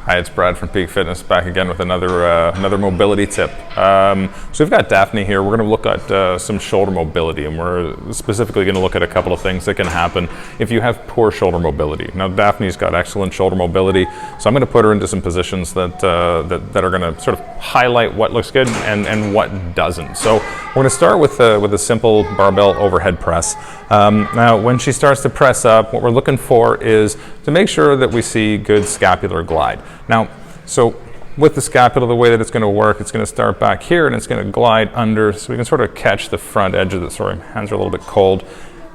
Hi, it's Brad from Peak Fitness, back again with another mobility tip. So we've got Daphne here. We're going to look at some shoulder mobility, and we're specifically going to look at a couple of things that can happen if you have poor shoulder mobility. Now, Daphne's got excellent shoulder mobility, so I'm going to put her into some positions that are going to sort of highlight what looks good and what doesn't. So we're going to start with a simple barbell overhead press. Now, when she starts to press up, what we're looking for is to make sure that we see good scapular glide. Now, so with the scapula, the way that it's going to work, it's going to start back here and it's going to glide under, so we can sort of catch the front edge of the, sorry, my hands are a little bit cold.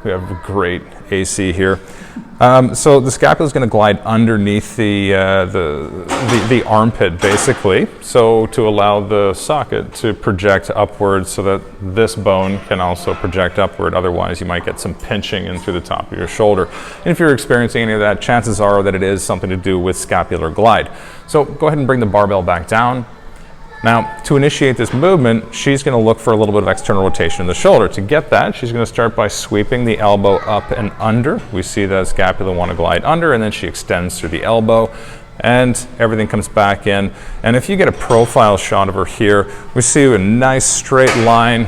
We have a great AC here. So the scapula is going to glide underneath the armpit, basically, so to allow the socket to project upwards so that this bone can also project upward. Otherwise, you might get some pinching in through the top of your shoulder. And if you're experiencing any of that, chances are that it is something to do with scapular glide. So go ahead and bring the barbell back down. Now, to initiate this movement, she's going to look for a little bit of external rotation in the shoulder. To get that, she's going to start by sweeping the elbow up and under. We see that scapula want to glide under, and then she extends through the elbow, and everything comes back in. And if you get a profile shot of her here, we see a nice straight line,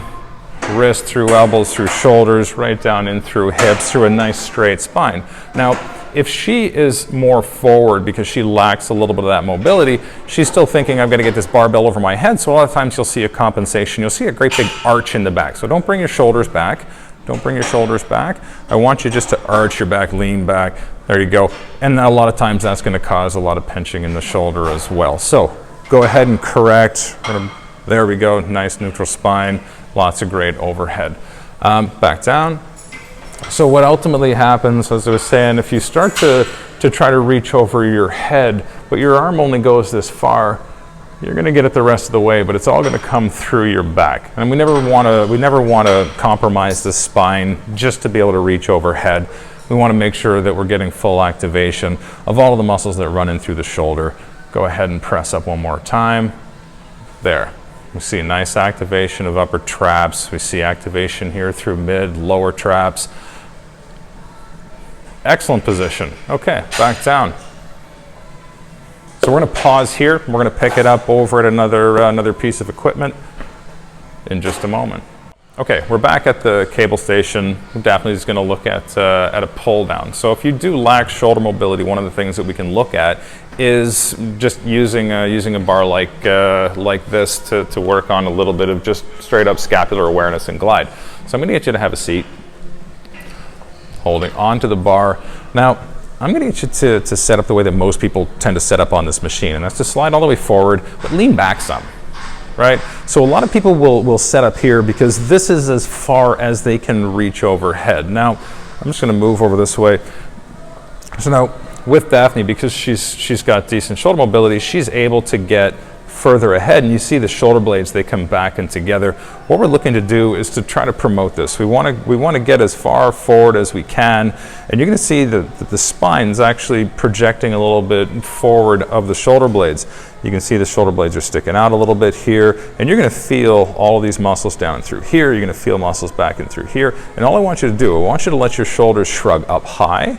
wrist through elbows, through shoulders, right down in through hips, through a nice straight spine. Now, if she is more forward because she lacks a little bit of that mobility, she's still thinking, I've got to get this barbell over my head. So a lot of times you'll see a compensation. You'll see a great big arch in the back. So don't bring your shoulders back. Don't bring your shoulders back. I want you just to arch your back, lean back. There you go. And a lot of times that's going to cause a lot of pinching in the shoulder as well. So go ahead and correct. There we go. Nice neutral spine. Lots of great overhead. Back down. So what ultimately happens, as I was saying, if you start to try to reach over your head, but your arm only goes this far, you're going to get it the rest of the way, but it's all going to come through your back. And we never want to compromise the spine just to be able to reach overhead. We want to make sure that we're getting full activation of all of the muscles that run in through the shoulder. Go ahead and press up one more time. There. We see a nice activation of upper traps. We see activation here through mid, lower traps. Excellent position. Okay, back down. So we're going to pause here. We're going to pick it up over at another piece of equipment in just a moment. Okay, we're back at the cable station. Daphne is going to look at a pull down. So if you do lack shoulder mobility, one of the things that we can look at is just using a bar like this to work on a little bit of just straight up scapular awareness and glide. So I'm going to get you to have a seat, holding onto the bar. Now, I'm going to get you to set up the way that most people tend to set up on this machine, and that's to slide all the way forward, but lean back some. Right? So a lot of people will set up here because this is as far as they can reach overhead. Now, I'm just going to move over this way. So now, with Daphne, because she's got decent shoulder mobility, she's able to get further ahead, and you see the shoulder blades, they come back and together. What we're looking to do is to try to promote this. We want to get as far forward as we can, and you're going to see that the spine's actually projecting a little bit forward of the shoulder blades. You can see the shoulder blades are sticking out a little bit here, and you're going to feel all of these muscles down and through here. You're going to feel muscles back and through here, and all I want you to do, I want you to let your shoulders shrug up high,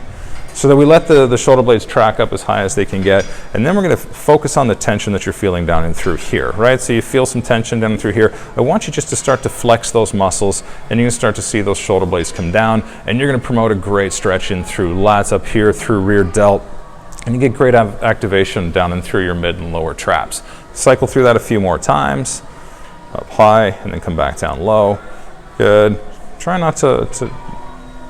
so that we let the shoulder blades track up as high as they can get, and then we're going to focus on the tension that you're feeling down and through here, right? So you feel some tension down and through here. I want you just to start to flex those muscles, and you're going to start to see those shoulder blades come down, and you're going to promote a great stretch in through lats up here, through rear delt, and you get great activation down and through your mid and lower traps. Cycle through that a few more times, up high, and then come back down low. Good. Try not to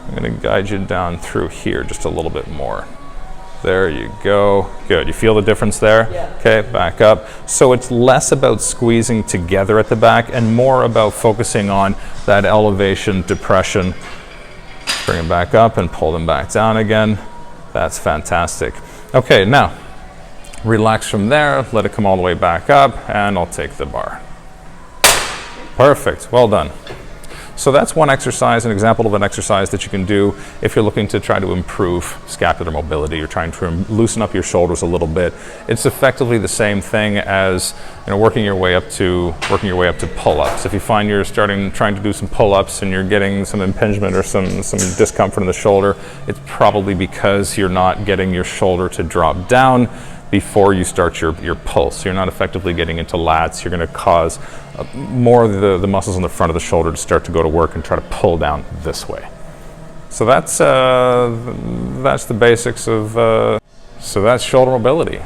I'm going to guide you down through here just a little bit more. There you go. Good. You feel the difference there? Yeah. Okay, back up. So it's less about squeezing together at the back and more about focusing on that elevation, depression. Bring them back up and pull them back down again. That's fantastic. Okay, now relax from there. Let it come all the way back up, and I'll take the bar. Perfect. Well done. So that's one exercise, an example of an exercise that you can do if you're looking to try to improve scapular mobility. You're trying to loosen up your shoulders a little bit. It's effectively the same thing as working your way up to pull-ups. If you find you're trying to do some pull-ups and you're getting some impingement or some discomfort in the shoulder, it's probably because you're not getting your shoulder to drop down. before you start your pull. So you're not effectively getting into lats. You're going to cause more of the muscles in the front of the shoulder to start to go to work and try to pull down this way. So that's the basics of, so that's shoulder mobility.